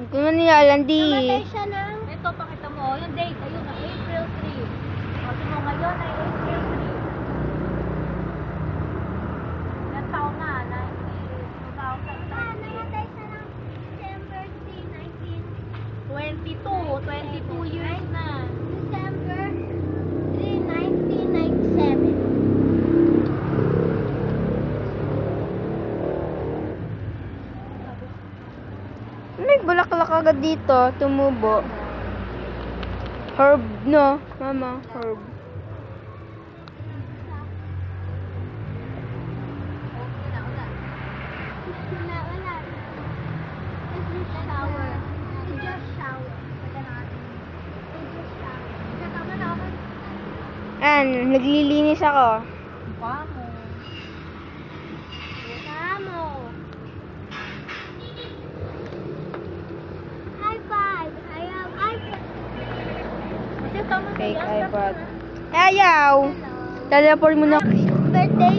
Hindi mo nilalandi. Namatay siya ng... Ito, pakita mo. Yung date, ayun na, April 3. O, sino ngayon ay April 3. Ilang taon na? 2020. Namatay siya ng December 3, 22 years na. December 3, 1997. May bulaklak agad dito. Tumubo. Herb, no? Mama, herb. Wala. Just shower. Just shower. Just shower. Tama na ako. Naglilinis ako. Mukha mo. Tamo. High five. I have iPad. Kasi tama na Fake yan. iPad. Ayaw! Hello. Teleport mo na. Birthday